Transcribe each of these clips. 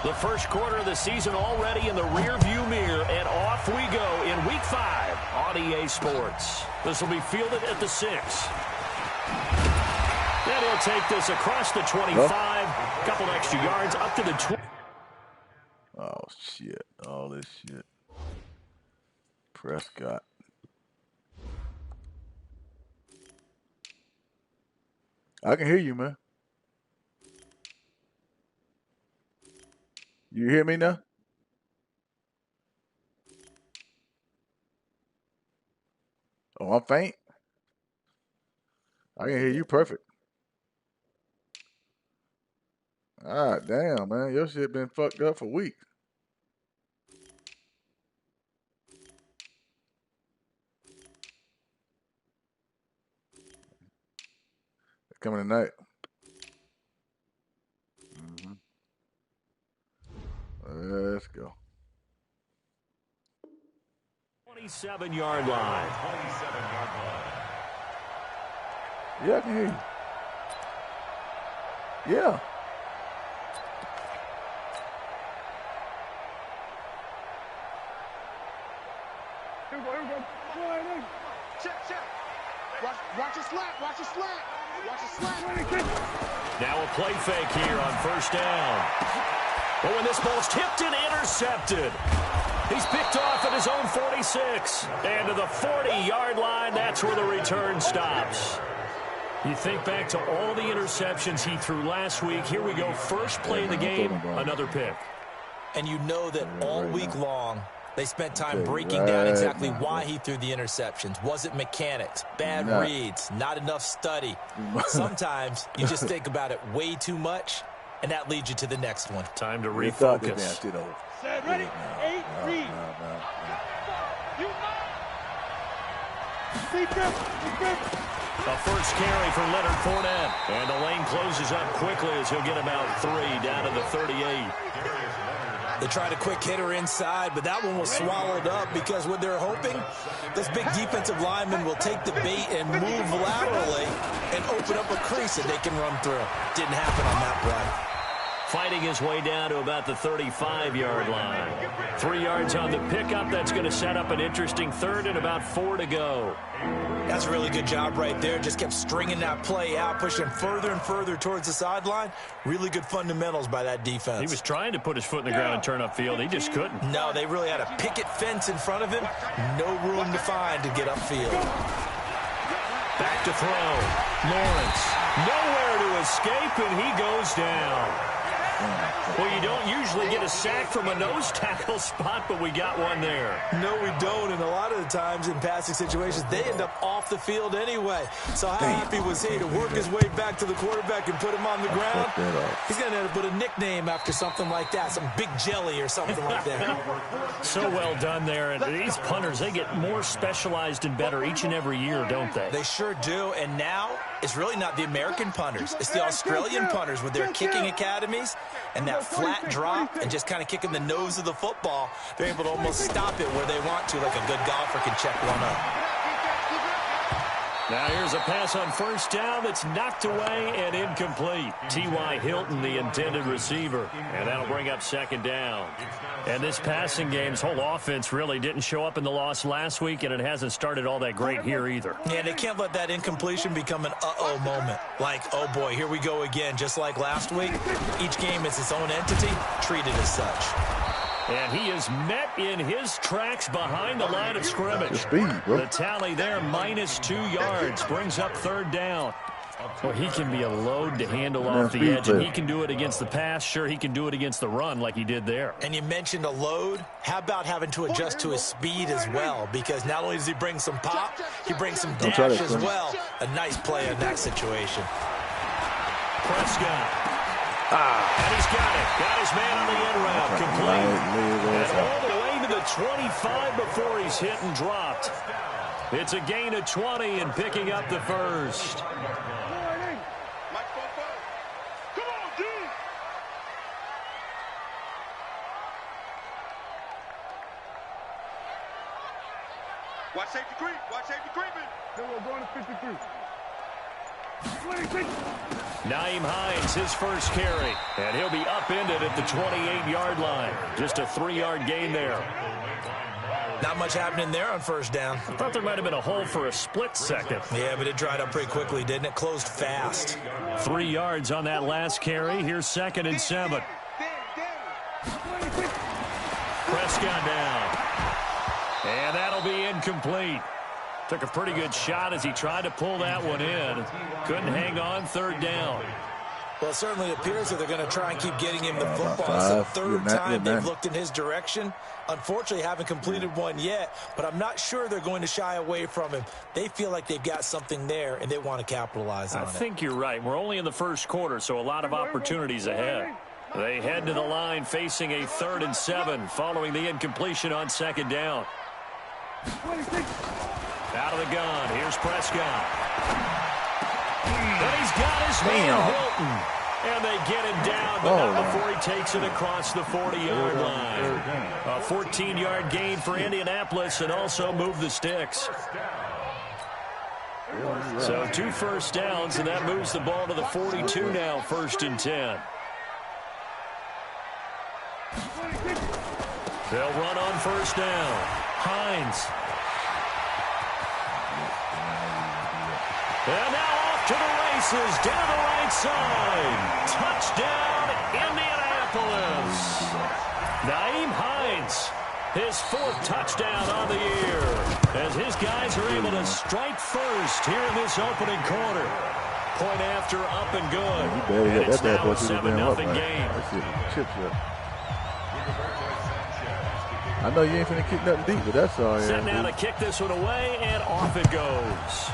The first quarter of the season already in the rearview mirror, and off we go in Week 5 on EA Sports. This will be fielded at the 6. And he'll take this across the 25, couple extra yards up to the 20. Oh, shit. All this shit. Prescott. I can hear you, man. You hear me now? Oh, I'm faint. I can hear you perfect. Ah, damn, man. Your shit been fucked up for weeks. It's coming tonight. Let's go. 27-yard line. Yeah, I can hear you. Yeah. Here we go. Check. Watch it slap. Watch it slap. Now a play fake here on first down. But when this ball's tipped and intercepted, he's picked off at his own 46. And to the 40-yard line, that's where the return stops. You think back to all the interceptions he threw last week. Here we go. First play of the game, another pick. And you know that all week long, they spent time breaking down exactly why he threw the interceptions. Was it mechanics, bad reads, not enough study? Sometimes you just think about it way too much, and that leads you to the next one. Time to refocus. Set, ready, 8, read. A first carry for Leonard Fournette. And the lane closes up quickly as he'll get about 3 down to the 38. They tried a quick hitter inside, but that one was swallowed up because what they're hoping, those big defensive linemen will take the bait and move laterally and open up a crease that they can run through. Didn't happen on that play. Fighting his way down to about the 35-yard line. 3 yards on the pickup. That's going to set up an interesting third and about 4 to go. That's a really good job right there. Just kept stringing that play out, pushing further and further towards the sideline. Really good fundamentals by that defense. He was trying to put his foot in the ground and turn upfield. He just couldn't. No, they really had a picket fence in front of him. No room to find to get upfield. Back to throw. Lawrence. Nowhere to escape, and he goes down. Well, you don't usually get a sack from a nose tackle spot, but we got one there. No, we don't, and a lot of the times in passing situations, they end up off the field anyway. So how happy was he to work his way back to the quarterback and put him on the ground? He's going to end up with a nickname after something like that, some Big Jelly or something like that. So well done there. And these punters, they get more specialized and better each and every year, don't they? They sure do, and now it's really not the American punters. It's the Australian punters with their kicking academies and that flat drop and just kind of kicking the nose of the football. They're able to almost stop it where they want to, like a good golfer can check one up. Now here's a pass on first down that's knocked away and incomplete. T.Y. Hilton, the intended receiver. And that'll bring up second down. And this passing game's whole offense really didn't show up in the loss last week, and it hasn't started all that great here either. Yeah, they can't let that incompletion become an uh-oh moment. Like, oh boy, here we go again. Just like last week, each game is its own entity, treated as such. And he is met in his tracks behind the line of scrimmage. The tally there, -2 yards, brings up third down. Well, he can be a load to handle off the edge, and he can do it against the pass. Sure, he can do it against the run like he did there. And you mentioned a load. How about having to adjust to his speed as well? Because not only does he bring some pop, he brings some dash as well. A nice play in that situation. Prescott. And he's got it. Got his man on the end route. Complete. And all the way to the 25 before he's hit and dropped. It's a gain of 20 and picking up the first. Watch safety creep. Watch safety creeping. Then we're going to 53. Nyheim Hines, his first carry. And he'll be up upended at the 28-yard line. Just a 3-yard gain there. Not much happening there on first down. I thought there might have been a hole for a split second. Yeah, but it dried up pretty quickly, didn't it? Closed fast. 3 yards on that last carry. Here's 2nd and 7. Prescott down. And that'll be incomplete. Took a pretty good shot as he tried to pull that one in. Couldn't hang on, 3rd down. Well, it certainly appears that they're going to try and keep getting him the football. It's the 3rd time they've looked in his direction. Unfortunately, haven't completed one yet, but I'm not sure they're going to shy away from him. They feel like they've got something there, and they want to capitalize on it. I think you're right. We're only in the first quarter, so a lot of opportunities ahead. They head to the line facing a 3rd and 7 following the incompletion on 2nd down. Out of the gun. Here's Prescott. But he's got his man, Hilton. And they get him down, but not before he takes it across the 40-yard line. A 14-yard gain for Indianapolis and also move the sticks. So 2 first downs, and that moves the ball to the 42 now, 1st and 10. They'll run on first down. Hines. And now off to the races, down the right side. Touchdown, Indianapolis. Nyheim Hines, his 4th touchdown on the year, as his guys are able to strike first here in this opening quarter. Point after, up and good. And it's now a 7-0 game. I know you ain't finna kick nothing deep, but that's all right. Set now to kick this one away, and off it goes.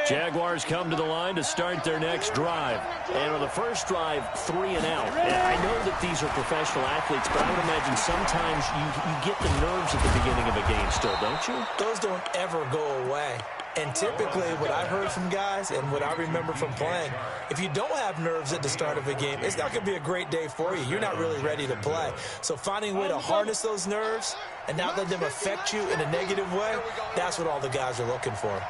Jaguars come to the line to start their next drive. And on the first drive, 3 and out. And I know that these are professional athletes, but I would imagine sometimes you get the nerves at the beginning of a game still, don't you? Those don't ever go away. And typically what I've heard from guys and what I remember from playing, if you don't have nerves at the start of a game, it's not going to be a great day for you. You're not really ready to play. So finding a way to harness those nerves and not let them affect you in a negative way, that's what all the guys are looking for.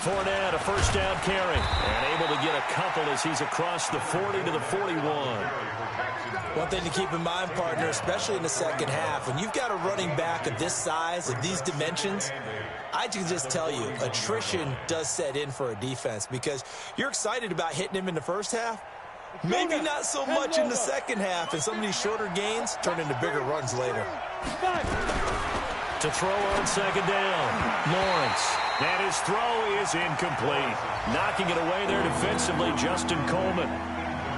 Fournette, a first down carry, and able to get a couple as he's across the 40 to the 41. One thing to keep in mind, partner, especially in the second half, when you've got a running back of this size, of these dimensions, I can just tell you, attrition does set in for a defense because you're excited about hitting him in the first half. Maybe not so much in the second half, and some of these shorter gains turn into bigger runs later. To throw on second down, Lawrence. And his throw is incomplete. Knocking it away there defensively, Justin Coleman.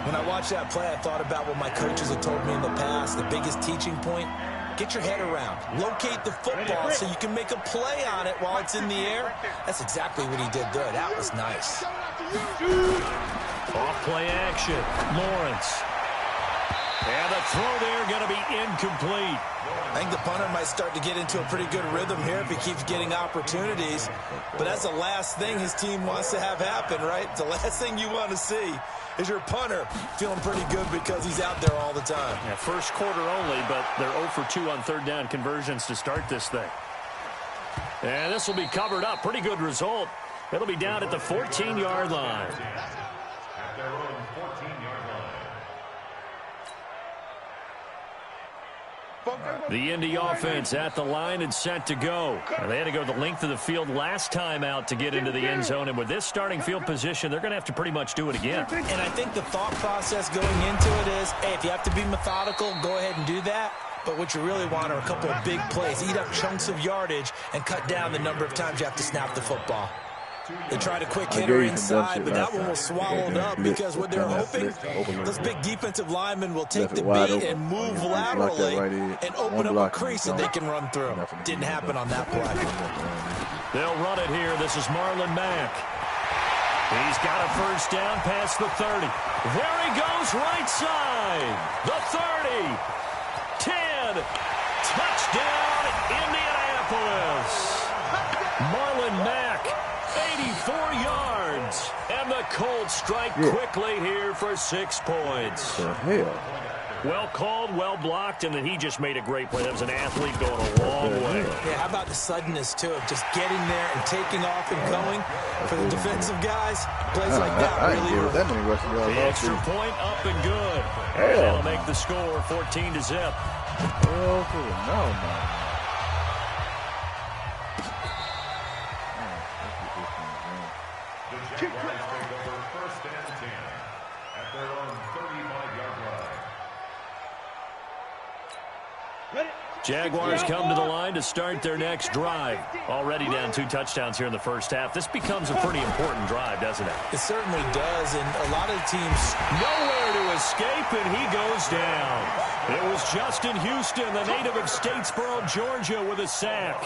When I watched that play, I thought about what my coaches had told me in the past. The biggest teaching point, get your head around. Locate the football so you can make a play on it while it's in the air. That's exactly what he did there. That was nice. Off play action, Lawrence. And the throw there going to be incomplete. I think the punter might start to get into a pretty good rhythm here if he keeps getting opportunities. But that's the last thing his team wants to have happen, right? The last thing you want to see is your punter feeling pretty good because he's out there all the time. Yeah, first quarter only, but they're 0 for 2 on third down conversions to start this thing. And this will be covered up. Pretty good result. It'll be down at the 14-yard line. The Indy offense at the line and set to go. And they had to go the length of the field last time out to get into the end zone. And with this starting field position, they're going to have to pretty much do it again. And I think the thought process going into it is, hey, if you have to be methodical, go ahead and do that. But what you really want are a couple of big plays. Eat up chunks of yardage and cut down the number of times you have to snap the football. They tried a quick hitter inside, but that one was swallowed up because what they're hoping, those big defensive linemen will take the beat and move laterally and open up a crease that they can run through. Didn't happen on that play. They'll run it here. This is Marlon Mack. He's got a first down past the 30. There he goes, right side. The 30. 10. Touchdown, Indianapolis. Marlon Mack. 84 yards, and the Colts strike quickly here for 6 points. The hell? Well called, well blocked, and then he just made a great play. That was an athlete going a long way. Yeah, how about the suddenness, too, of just getting there and taking off and going for the defensive guys? Plays like that I really didn't that many rushing yards. The extra point up and good. And that'll make the score 14-0. Hell to the no, man. The Jaguars take over 1st and 10 at their own 35-yard line. Jaguars come to the line to start their next drive. Already down 2 touchdowns here in the first half. This becomes a pretty important drive, doesn't it? It certainly does, and a lot of the teams nowhere to escape, and he goes down. It was Justin Houston, the native of Statesboro, Georgia, with a sack.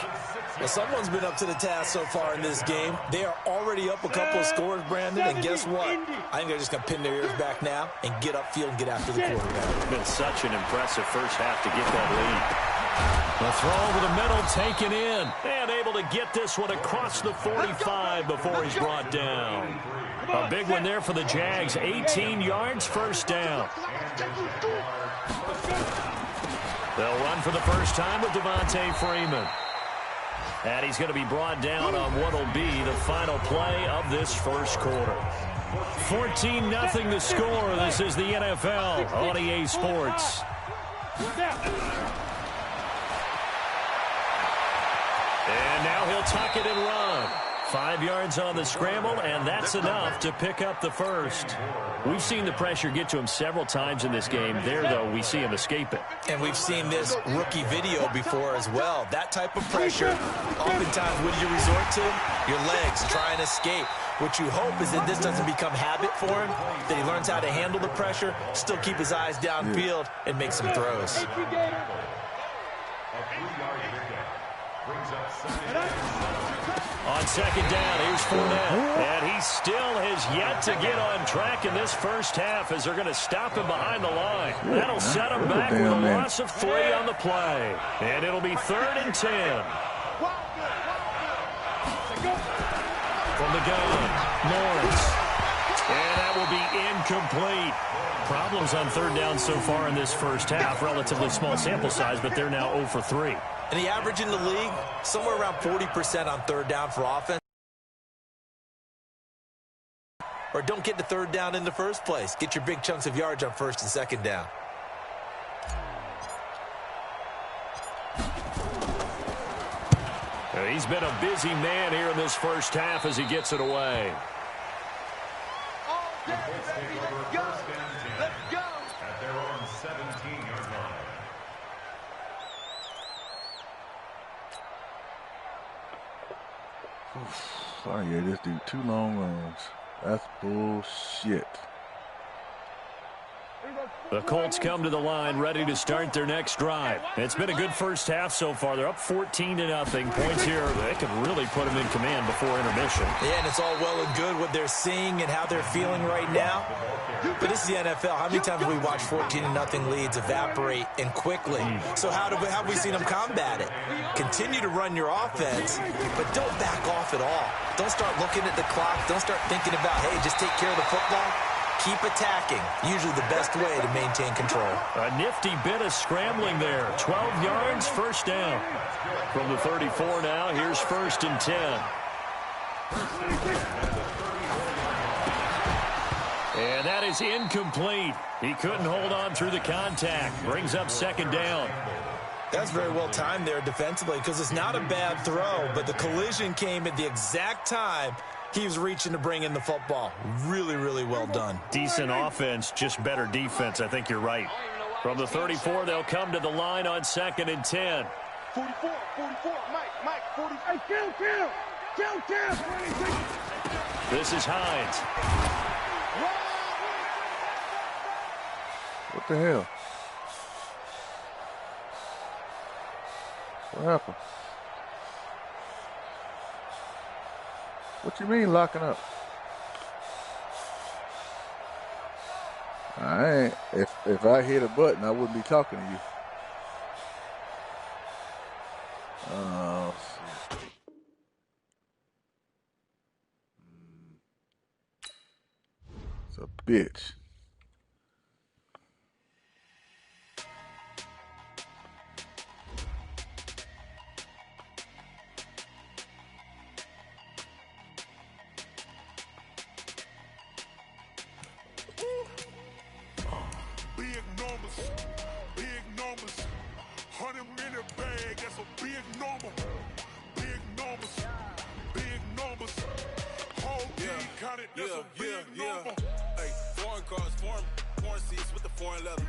Well, someone's been up to the task so far in this game. They are already up a couple of scores, Brandon, and guess what? I think they're just going to pin their ears back now and get upfield and get after the quarterback. It's been such an impressive first half to get that lead. The throw over the middle taken in, and able to get this one across the 45 before he's brought down. A big one there for the Jags, 18 yards, first down. They'll run for the first time with Devontae Freeman. And he's going to be brought down on what will be the final play of this first quarter. 14-0 the score. This is the NFL on EA Sports. And now he'll tuck it and run. 5 yards on the scramble, and that's enough to pick up the first. We've seen the pressure get to him several times in this game. There, though, we see him escape it. And we've seen this rookie video before as well. That type of pressure, oftentimes, what do you resort to? Your legs, try and escape. What you hope is that this doesn't become habit for him, that he learns how to handle the pressure, still keep his eyes downfield, and make some throws. On second down, here's Fournette. And he still has yet to get on track in this first half as they're going to stop him behind the line. That'll set him back with a loss of 3 on the play. And it'll be 3rd and 10. From the gun, Lawrence. And that will be incomplete. Problems on 3rd down so far in this first half. Relatively small sample size, but they're now 0 for 3. And the average in the league, somewhere around 40% on 3rd down for offense. Or don't get to 3rd down in the first place. Get your big chunks of yards on 1st and 2nd down. He's been a busy man here in this first half as he gets it away. Let's go. At their own 17-yard line. I gave this dude 2 long runs. That's bullshit. The Colts come to the line ready to start their next drive. It's been a good first half so far. They're up 14-0. Points here, they could really put them in command before intermission. Yeah, and it's all well and good what they're seeing and how they're feeling right now. But this is the NFL. How many times have we watched 14-0 leads evaporate and quickly? So how have we seen them combat it? Continue to run your offense, but don't back off at all. Don't start looking at the clock. Don't start thinking about, hey, just take care of the football. Keep attacking. Usually the best way to maintain control. A nifty bit of scrambling there. 12 yards, first down. From the 34 now, here's 1st and 10. And that is incomplete. He couldn't hold on through the contact. Brings up 2nd down. That's very well timed there defensively because it's not a bad throw, but the collision came at the exact time he was reaching to bring in the football. Really, really well done. Decent offense, just better defense. I think you're right. From the 34, they'll come to the line on 2nd and 10. 44, Mike, 40. Hey, kill. This is Hines. What the hell? What happened? What you mean locking up? I ain't. If I hit a button, I wouldn't be talking to you. Oh, shit. bitch. Big numbers, 100 minute bag, that's a big number. Big numbers, whole team counted, that's a big number. Hey, foreign cars, foreign seats with the foreign leather.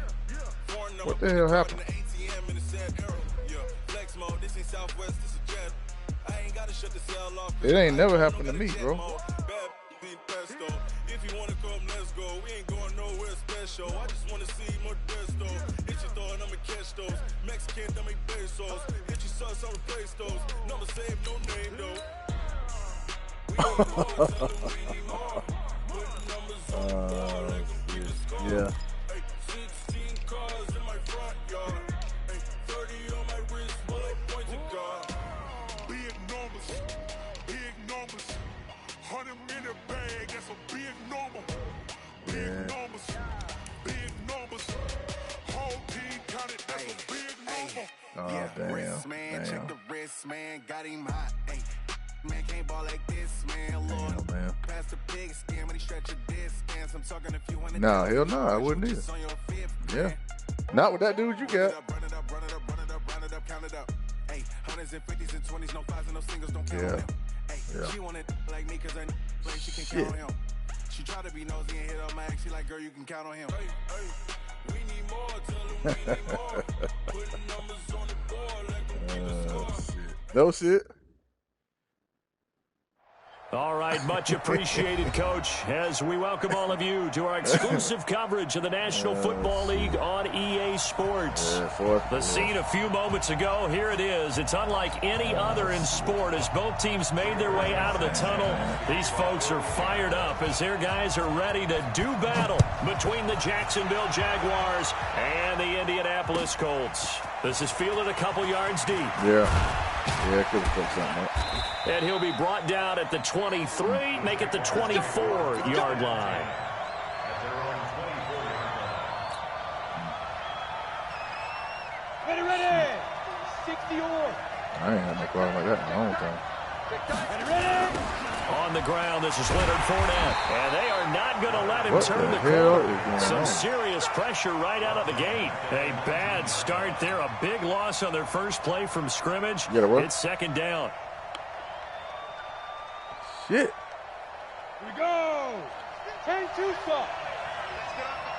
Foreign number, What the hell happened? the ATM in the sad arrow. Yeah, flex mode, this ain't Southwest, this is jet. I ain't gotta shut the cell off. It ain't never happened to me, bro. If you wanna come, let's go. We ain't going nowhere special. I just wanna see more Modesto. Hit your thought, I'ma catch those. Mexican, dummy pesos. Hit your sauce, I'll replace those. Number save, no name though. Yeah. 16 cars in my front yard. 30 on my wrist, while I point to God. Big numbers, 100 minute bag, that's a big number. Big numbers, whole team counted, that's a big number. Oh, damn. Wrist, man, check the wrist, man, got him hot. Ay, man, can't ball like this, man. Lord, Damn, man. pass the pig skin when he stretch your distance. I'm talking if you want to. Nah, hell no, I wouldn't either. Yeah. Not with that dude you got. Run it up, count it up. Hey, hundreds and 50s and 20s, no fives and no singles, don't count on him. Hey, she wanted like me cause I like she can count on him. She tried to be nosy and hit on my ex. She like, girl, you can count on him. We need more, tell them we need more. Putting numbers on the board like a winning score. No shit. All right, much appreciated, Coach, as we welcome all of you to our exclusive coverage of the National Football League on EA Sports. The scene a few moments ago, here it is. It's unlike any other in sport as both teams made their way out of the tunnel. These folks are fired up as their guys are ready to do battle between the Jacksonville Jaguars and the Indianapolis Colts. This is fielded a couple yards deep. Yeah, I could have put something up. And he'll be brought down at the 23, make it the 24-yard line. Ready, 60 or. I ain't had no problem like that in a long time. Ready. On the ground, this is Leonard Fournette. And they are not going to let him What turn the the hell corner. is going Some on? serious pressure right out of the gate. A bad start there. A big loss on their first play from scrimmage. You gotta work. It's second down. Shit. Here we go. 10-2 stop.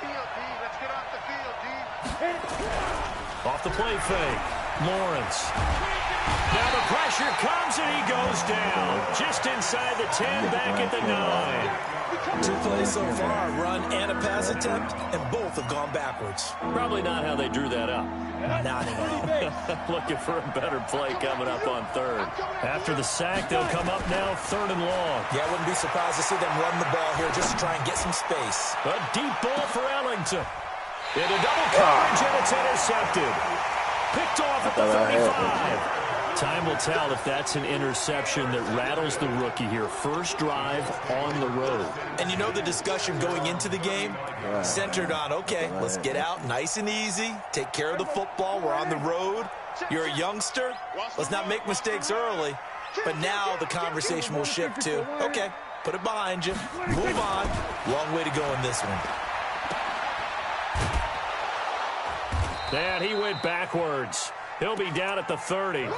Let's get off the field, D. Off the play fake. Lawrence. Now the pressure comes and he goes down. Just inside the 10, back at the 9. 2 plays so far, a run and a pass attempt, and both have gone backwards. Probably not how they drew that up. Not at all. Looking for a better play coming up on third. After the sack, they'll come up now 3rd and long. Yeah, I wouldn't be surprised to see them run the ball here just to try and get some space. A deep ball for Ellington. Into double coverage, and it's intercepted. Picked off at the 35. Time will tell if that's an interception that rattles the rookie here. First drive on the road. And you know the discussion going into the game? Centered on, okay, let's get out nice and easy, take care of the football, we're on the road. You're a youngster, let's not make mistakes early. But now the conversation will shift to, okay, put it behind you, move on. Long way to go in this one. And he went backwards. He'll be down at the 30.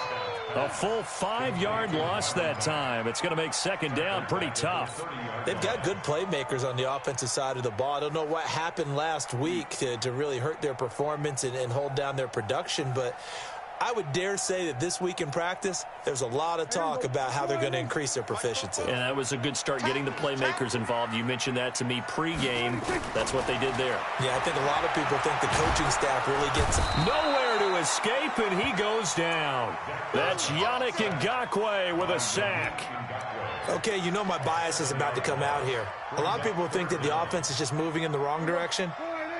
A full 5-yard loss that time. It's going to make second down pretty tough. They've got good playmakers on the offensive side of the ball. I don't know what happened last week to really hurt their performance and hold down their production, but I would dare say that this week in practice, there's a lot of talk about how they're going to increase their proficiency. And that was a good start getting the playmakers involved. You mentioned that to me pregame. That's what they did there. Yeah, I think a lot of people think the coaching staff really gets nowhere to escape, and he goes down. That's Yannick Ngakoue with a sack. Okay, you know my bias is about to come out here. A lot of people think that the offense is just moving in the wrong direction.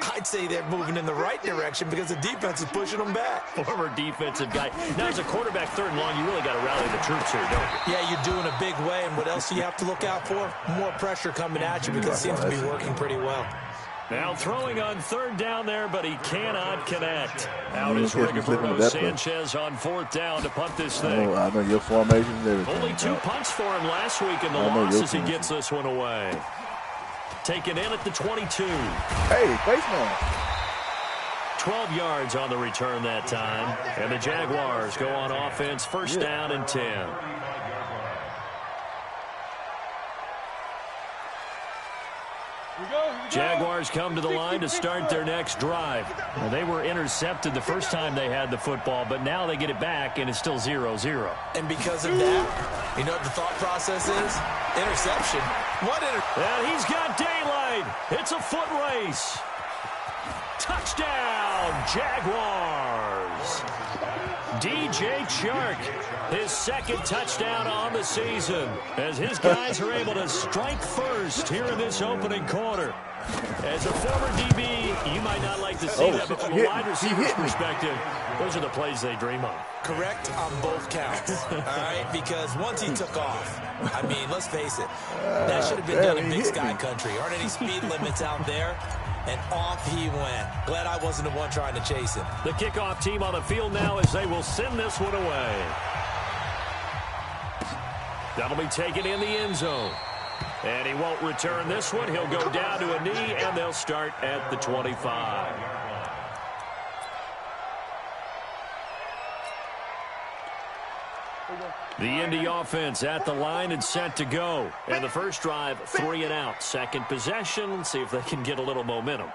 I'd say they're moving in the right direction because the defense is pushing them back. Former defensive guy. Now, as a quarterback, 3rd and long, you really got to rally the troops here, don't you? Yeah, you're doing a big way, and what else do you have to look out for? More pressure coming at you because it seems to be working pretty well. Now throwing on 3rd down there, but he cannot connect. Out is Rigoberto Sanchez on 4th down to punt this thing. I know your formation and everything. Only 2 punts for him last week in the loss as he gets this one away. Taken in at the 22. Hey, baseman. 12 yards on the return that time. And the Jaguars go on offense, 1st down and 10. Jaguars come to the line to start their next drive. Well, they were intercepted the first time they had the football, but now they get it back, and it's still 0-0. And because of that, you know what the thought process is? Interception. And he's got daylight. It's a foot race. Touchdown, Jaguars. DJ Chark, his 2nd touchdown on the season, as his guys are able to strike first here in this opening quarter. As a former DB, you might not like to see that, but from a wide receiver's perspective, those are the plays they dream of. Correct on both counts, all right? Because once he took off, I mean, let's face it, that should have been done in Big Sky Country. Aren't any speed limits out there? And off he went. Glad I wasn't the one trying to chase him. The kickoff team on the field now as they will send this one away. That'll be taken in the end zone. And he won't return this one. He'll go down to a knee, and they'll start at the 25. The Indy offense at the line and set to go. And the first drive, 3 and out. Second possession, see if they can get a little momentum.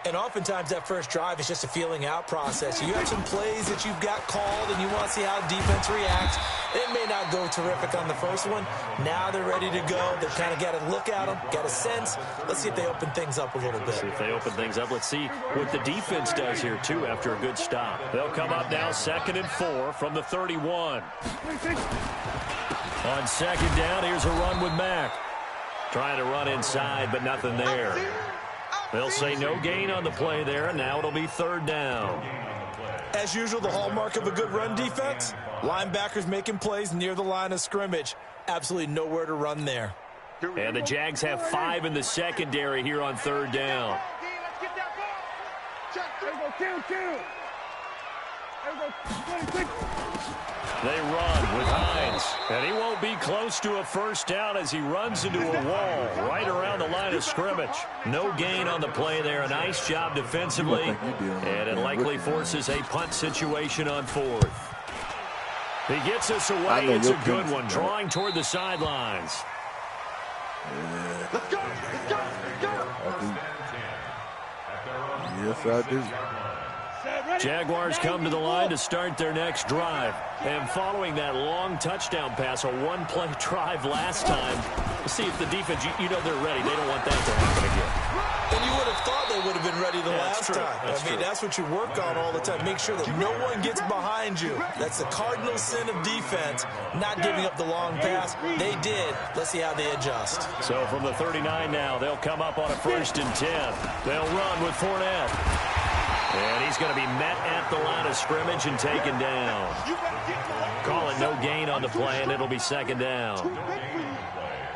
And oftentimes that first drive is just a feeling out process. You have some plays that you've got called and you want to see how defense reacts. It may not go terrific on the first one. Now they're ready to go. They've kind of got to look at them, got a sense. Let's see if they open things up a little bit. See if they open things up. Let's see what the defense does here, too, after a good stop. They'll come up now 2nd and 4 from the 31. On 2nd down, here's a run with Mack. Trying to run inside, but nothing there. They'll say no gain on the play there, and now it'll be 3rd down. As usual, the hallmark of a good run defense, linebackers making plays near the line of scrimmage. Absolutely nowhere to run there. And the Jags have 5 in the secondary here on 3rd down. They run with Hines, and he won't be close to a first down as he runs into a wall right around the line of scrimmage. No gain on the play there. A nice job defensively, and it likely forces a punt situation on 4th. He gets us away. It's a good one, drawing toward the sidelines. Let's go, let's go, let's go. Yes, I do. Jaguars come to the line to start their next drive. And following that long touchdown pass, a one-play drive last time, see if the defense, you know they're ready. They don't want that to happen again. And you would have thought they would have been ready the last time. That's what you work on all the time. Make sure that no one gets behind you. That's the cardinal sin of defense, not giving up the long pass. They did. Let's see how they adjust. So from the 39 now, they'll come up on a 1st and 10. They'll run with Fournette. And he's going to be met at the line of scrimmage and taken down. Call it no gain on the play, and it'll be 2nd down.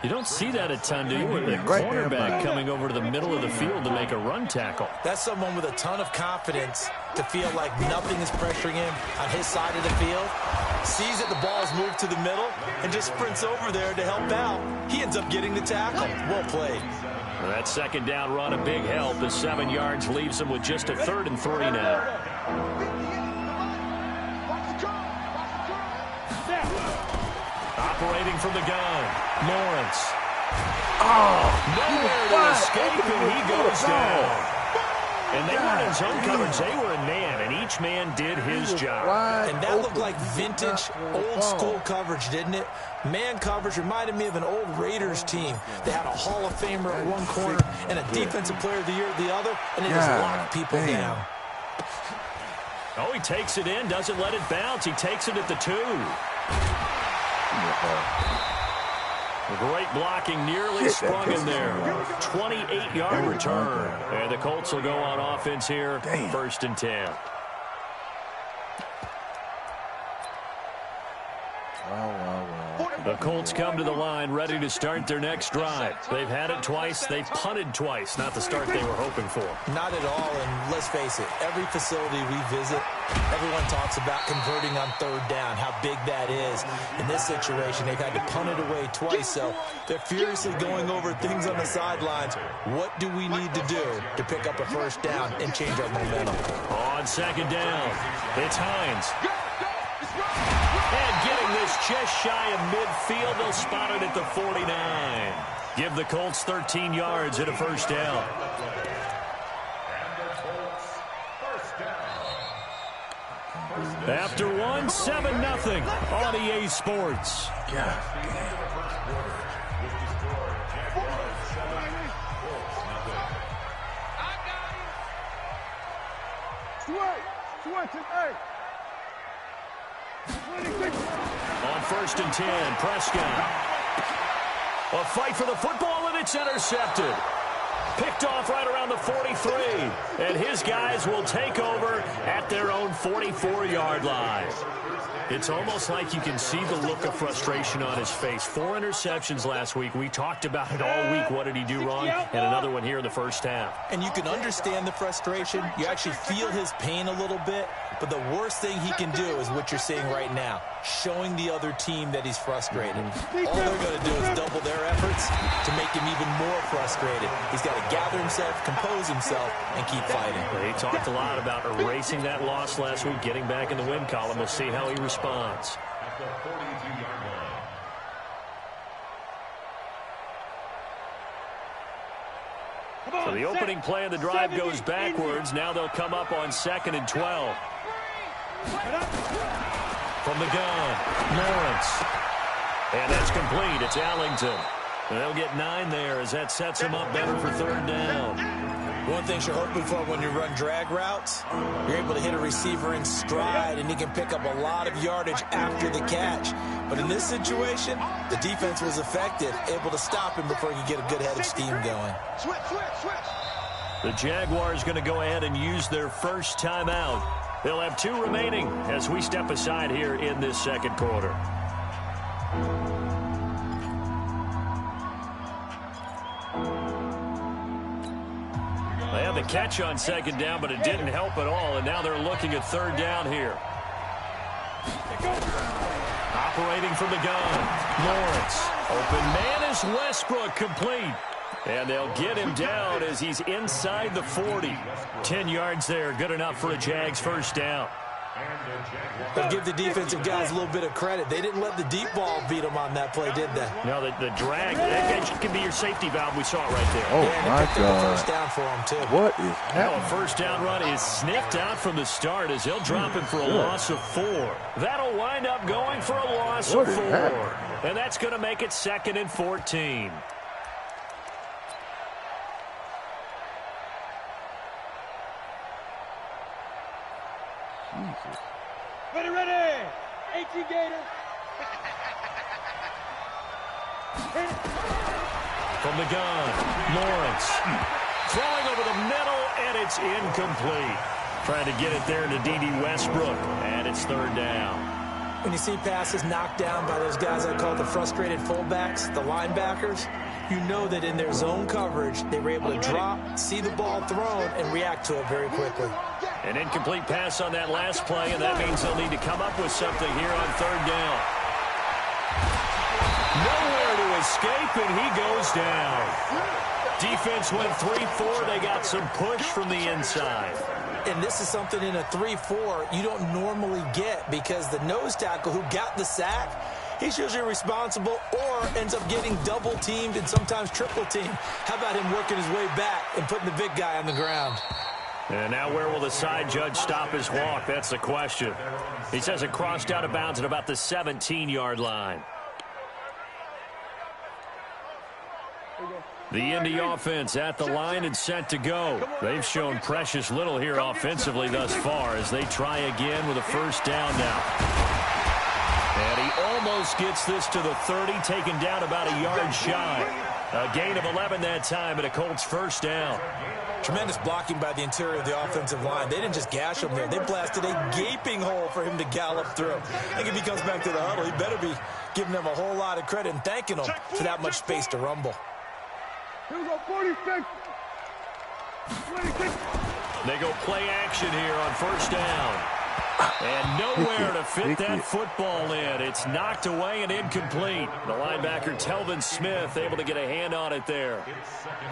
You don't see that a ton, do you? With the cornerback coming over to the middle of the field to make a run tackle. That's someone with a ton of confidence to feel like nothing is pressuring him on his side of the field. Sees that the ball's moved to the middle and just sprints over there to help out. He ends up getting the tackle. Well played. That 2nd down run, a big help. The 7 yards leaves him with just a 3rd and 3 now. Operating from the gun, Lawrence. Nowhere to escape, and he goes down. And they weren't in zone coverage. They were in man, and each man did his job. And that looked like vintage, old-school coverage, didn't it? Man coverage reminded me of an old Raiders team. They had a Hall of Famer at one corner and a Defensive Player of the Year at the other, and they just locked people down. Oh, he takes it in, doesn't let it bounce. He takes it at the 2. Great blocking, nearly sprung in there. 28-yard return. And the Colts will go on offense here, 1st and 10. The Colts come to the line ready to start their next drive. They've had it twice. They've punted twice. Not the start they were hoping for. Not at all, and let's face it, every facility we visit, everyone talks about converting on 3rd down, how big that is. In this situation, they've had to punt it away twice, so they're furiously going over things on the sidelines. What do we need to do to pick up a 1st down and change our momentum? On 2nd down, it's Hines. And getting this just shy of midfield, they'll spot it at the 49. Give the Colts 13 yards at a 1st down. After one, 7-0 on EA Sports. Yeah. On 1st and 10, Prescott. A fight for the football, and it's intercepted. Picked off right around the 43. And his guys will take over at their own 44-yard line. It's almost like you can see the look of frustration on his face. 4 interceptions last week. We talked about it all week. What did he do wrong? And another one here in the 1st half. And you can understand the frustration. You actually feel his pain a little bit. But the worst thing he can do is what you're seeing right now, showing the other team that he's frustrated. All they're going to do is double their efforts to make him even more frustrated. He's got to gather himself, compose himself, and keep fighting. He talked a lot about erasing that loss last week, getting back in the win column. We'll see how he responds. At the 42-yard line. So the opening play of the drive goes backwards. Now they'll come up on 2nd and 12. From the gun, Lawrence. And that's complete. It's Allington. And they'll get 9 there as that sets him up better for 3rd down. One thing you're hoping for when you run drag routes, you're able to hit a receiver in stride, and he can pick up a lot of yardage after the catch. But in this situation, the defense was effective, able to stop him before he could get a good head of steam going. The Jaguars going to go ahead and use their first timeout. They'll have 2 remaining as we step aside here in this 2nd quarter. They had the catch on 2nd down, but it didn't help at all, and now they're looking at 3rd down here. Operating from the gun, Lawrence. Open man is Westbrook, complete. And they'll get him down as he's inside the 40. 10 yards there, good enough for a Jags 1st down. But give the defensive guys a little bit of credit. They didn't let the deep ball beat them on that play, did they? No, the drag, that could be your safety valve. We saw it right there. Oh, my God. First down for him, too. What is happening? A 1st down run is sniffed out from the start as he'll drop him for a loss of 4. That'll wind up going for a loss of 4. And that's going to make it 2nd and 14. Jesus. Ready. 18 Gator. From the gun, Lawrence. Throwing over the middle, and it's incomplete. Trying to get it there to D.D. Westbrook, and it's 3rd down. When you see passes knocked down by those guys I call the frustrated fullbacks, the linebackers, you know that in their zone coverage, they were able to drop, see the ball thrown, and react to it very quickly. An incomplete pass on that last play, and that means they'll need to come up with something here on 3rd down. Nowhere to escape, and he goes down. Defense went 3-4. They got some push from the inside. And this is something in a 3-4 you don't normally get because the nose tackle who got the sack, he's usually responsible or ends up getting double-teamed and sometimes triple-teamed. How about him working his way back and putting the big guy on the ground? And now where will the side judge stop his walk? That's the question. He says it crossed out of bounds at about the 17-yard line. The Indy offense at the line and set to go. They've shown precious little here offensively thus far as they try again with a 1st down now. And he almost gets this to the 30, taken down about a yard shy. A gain of 11 that time, and a Colts first down. Tremendous blocking by the interior of the offensive line. They didn't just gash him there. They blasted a gaping hole for him to gallop through. I think if he comes back to the huddle, he better be giving them a whole lot of credit and thanking them for that much space to rumble. Here we go, 46. 26. They go play action here on first down. And nowhere to fit that football in. It's knocked away and incomplete. The linebacker, Telvin Smith, able to get a hand on it there.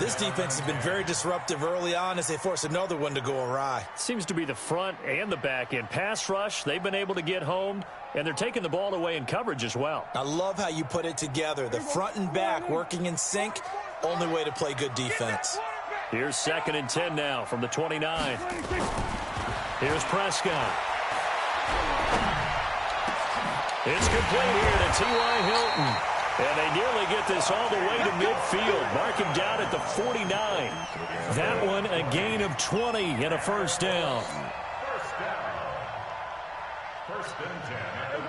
This defense has been very disruptive early on as they force another one to go awry. Seems to be the front and the back end. Pass rush, they've been able to get home, and they're taking the ball away in coverage as well. I love how you put it together. The front and back working in sync, only way to play good defense. Here's 2nd and 10 now from the 29. Here's Prescott. It's complete here to T.Y. Hilton. And they nearly get this all the way to midfield. Mark him down at the 49. That one a gain of 20 and a first down.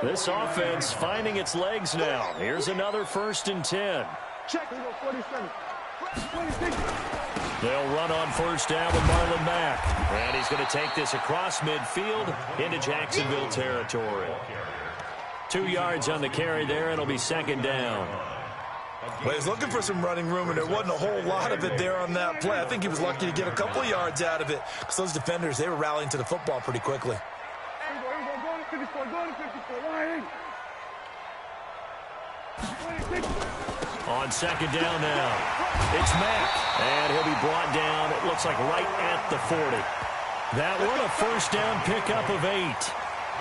This offense finding its legs now. Here's another 1st and 10. Check. We go 47. 26. They'll run on first down with Marlon Mack. And he's going to take this across midfield into Jacksonville territory. 2 yards on the carry there. It'll be 2nd down. Well, he's looking for some running room, and there wasn't a whole lot of it there on that play. I think he was lucky to get a couple of yards out of it because those defenders, they were rallying to the football pretty quickly. Here we go. Go to 54. Go to 54. Line. 26. On 2nd down now. It's Mack. And he'll be brought down, it looks like right at the 40. That one a first down pickup of 8.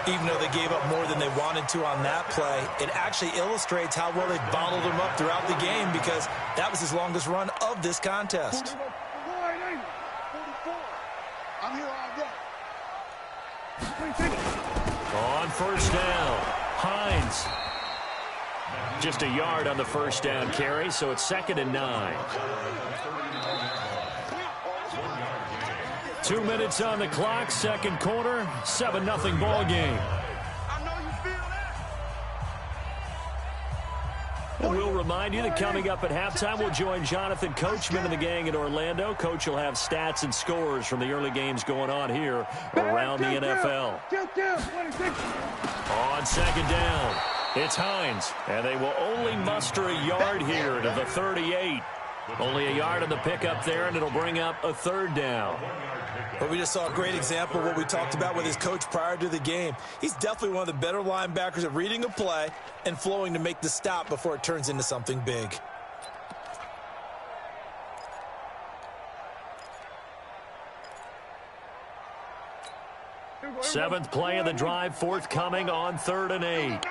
Even though they gave up more than they wanted to on that play, it actually illustrates how well they bottled him up throughout the game because that was his longest run of this contest. 44. I'm here all day. 26. On first down, Hines. Just a yard on the first down carry, so it's 2nd and 9. 2 minutes on the clock, second quarter, 7-0 ball game. And we'll remind you that coming up at halftime, we'll join Jonathan Coachman and the gang in Orlando. Coach will have stats and scores from the early games going on here around the NFL. On 2nd down, it's Hines, and they will only muster a yard here to the 38. Only a yard on the pickup there, and it'll bring up a 3rd down. But we just saw a great example of what we talked about with his coach prior to the game. He's definitely one of the better linebackers at reading a play and flowing to make the stop before it turns into something big. Seventh play of the drive, forthcoming on 3rd and 8.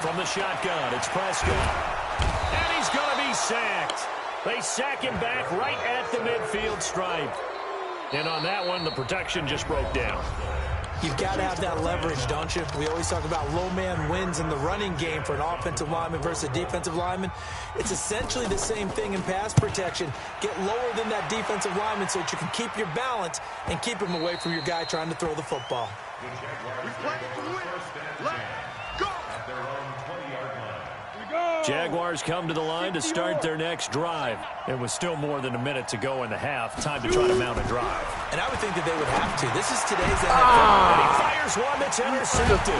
From the shotgun, it's Prescott. And he's going to be sacked. They sack him back right at the midfield stripe. And on that one, the protection just broke down. You've got to have that leverage, don't you? We always talk about low man wins in the running game for an offensive lineman versus a defensive lineman. It's essentially the same thing in pass protection. Get lower than that defensive lineman so that you can keep your balance and keep him away from your guy trying to throw the football. Jaguars come to the line to start their next drive. It was still more than a minute to go in the half. Time to try to mount a drive. And I would think that they would have to. This is today's NFL. And he fires one that's intercepted.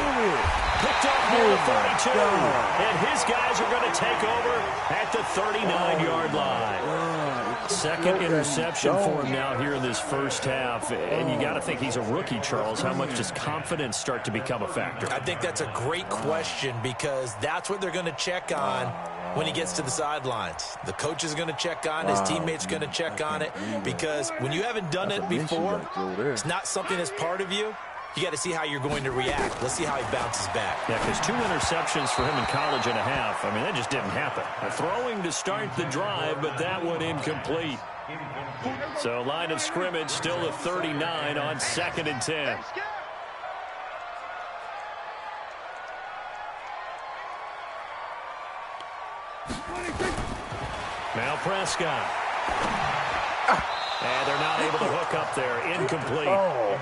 Picked up near the 42. And his guys are going to take over at the 39-yard line. Second interception for him now here in this first half. And you got to think he's a rookie, Charles. How much does confidence start to become a factor? I think that's a great question because that's what they're going to check on when he gets to the sidelines. The coach is going to check on, his teammates are going to check on it because when you haven't done it before, it's not something that's part of you. You got to see how you're going to react. Let's see how he bounces back. Yeah, because 2 interceptions for him in college and a half. I mean, that just didn't happen. Throwing to start the drive, but that one incomplete. So line of scrimmage still the 39 on 2nd and 10. Now Prescott. And they're not able to hook up there. Incomplete. Oh.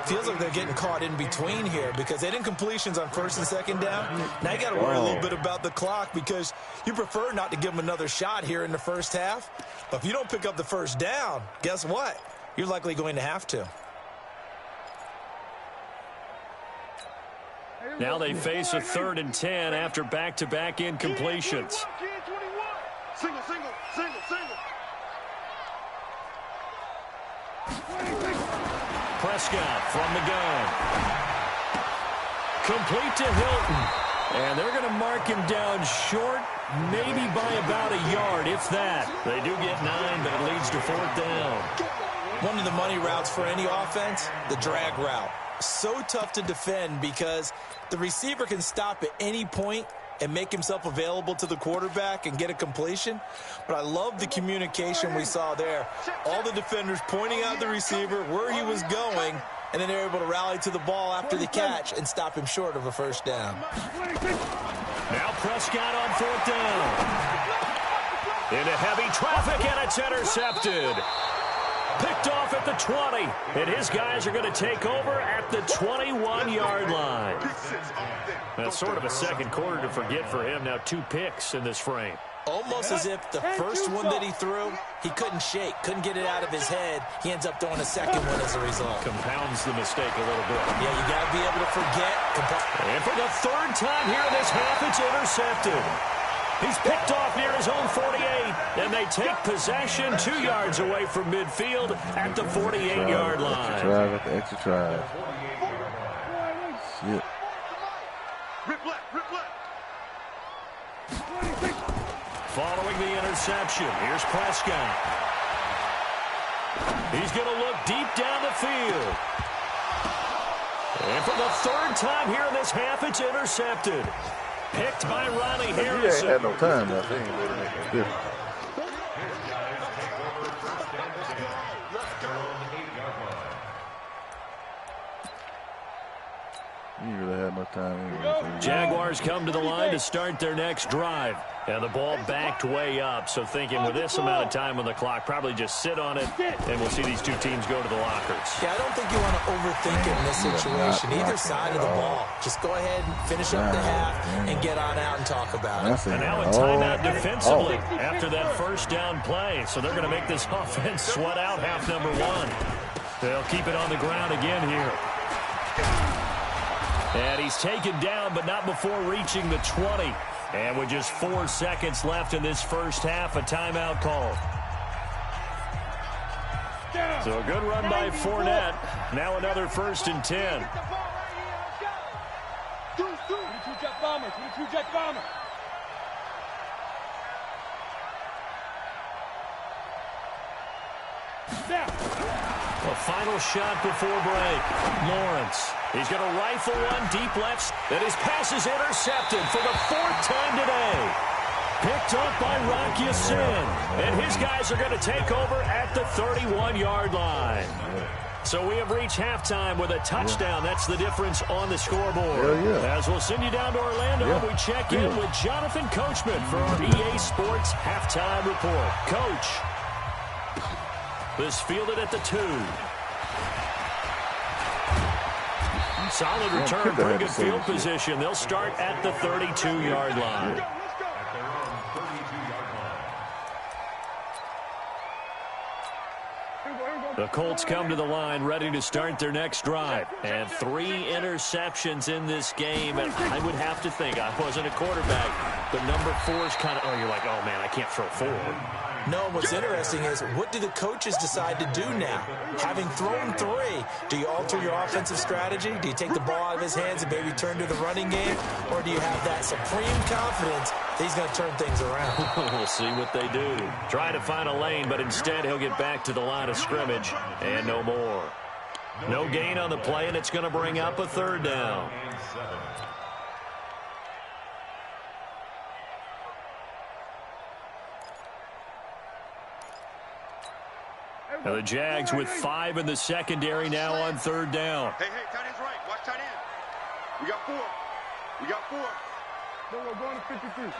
Feels like they're getting caught in between here because they didn't completions on first and second down. Now you got to worry a little bit about the clock because you prefer not to give them another shot here in the first half. But if you don't pick up the first down, guess what? You're likely going to have to. Now they face a 3rd and 10 after back-to-back incompletions. Single, single, single, single. Prescott from the gun. Complete to Hilton. And they're going to mark him down short, maybe by about a yard, if that. They do get 9, but it leads to 4th down. One of the money routes for any offense, the drag route. So tough to defend because the receiver can stop at any point and make himself available to the quarterback and get a completion. But I love the communication we saw there. All the defenders pointing out the receiver, where he was going, and then they're able to rally to the ball after the catch and stop him short of a first down. Now Prescott on 4th down. Into heavy traffic, and it's intercepted. Picked off at the 20, and his guys are going to take over at the 21-yard line. That's sort of a second quarter to forget for him. Now 2 picks in this frame. Almost as if the first one that he threw, he couldn't shake, couldn't get it out of his head. He ends up throwing a second one as a result. Compounds the mistake a little bit. Yeah, you got to be able to forget. And for the 3rd time here in this half, it's intercepted. He's picked off near his own 48, and they take possession 2 yards away from midfield at the 48-yard line. Extra drive at the extra drive. Shit. Rip left, rip left. Following the interception, here's Prescott. He's going to look deep down the field. And for the 3rd time here in this half, it's intercepted. Picked by Ronnie Harrison. He ain't had no time left. He ain't really make no difference. He ain't really had much time. Jaguars come to the line to start their next drive. And the ball backed way up. So thinking with this amount of time on the clock, probably just sit on it, and we'll see these 2 teams go to the lockers. Yeah, I don't think you want to overthink it in this situation. Either side of the ball. Just go ahead and finish up the half and get on out and talk about it. And now a timeout defensively after that first down play. So they're going to make this offense sweat out half number 1. They'll keep it on the ground again here. And he's taken down, but not before reaching the 20. And with just 4 seconds left in this first half, a timeout call. So a good run by Fournette. Now another 1st and 10. A final shot before break. Lawrence. He's going to rifle one deep left. And his pass is intercepted for the 4th time today. Picked up by Rock Ya-Sin. And his guys are going to take over at the 31-yard line. So we have reached halftime with a touchdown. That's the difference on the scoreboard. As we'll send you down to Orlando, we check in with Jonathan Coachman for our EA Sports Halftime Report. Coach, this fielded at the 2. Solid return, pretty good field position. They'll start at the 32-yard line. The Colts come to the line ready to start their next drive. And 3 interceptions in this game. And I would have to think, I wasn't a quarterback, but number 4 is kind of, oh, you're like, oh, man, I can't throw 4. No, what's interesting is what do the coaches decide to do now? Having thrown 3, do you alter your offensive strategy? Do you take the ball out of his hands and maybe turn to the running game? Or do you have that supreme confidence that he's going to turn things around? We'll see what they do. Try to find a lane, but instead he'll get back to the line of scrimmage and no more. No gain on the play, and it's going to bring up a 3rd down. And the Jags with 5 in the secondary now on 3rd down. Hey, tight end's right. Watch tight end. We got 4. We got 4. No, we're going to 53.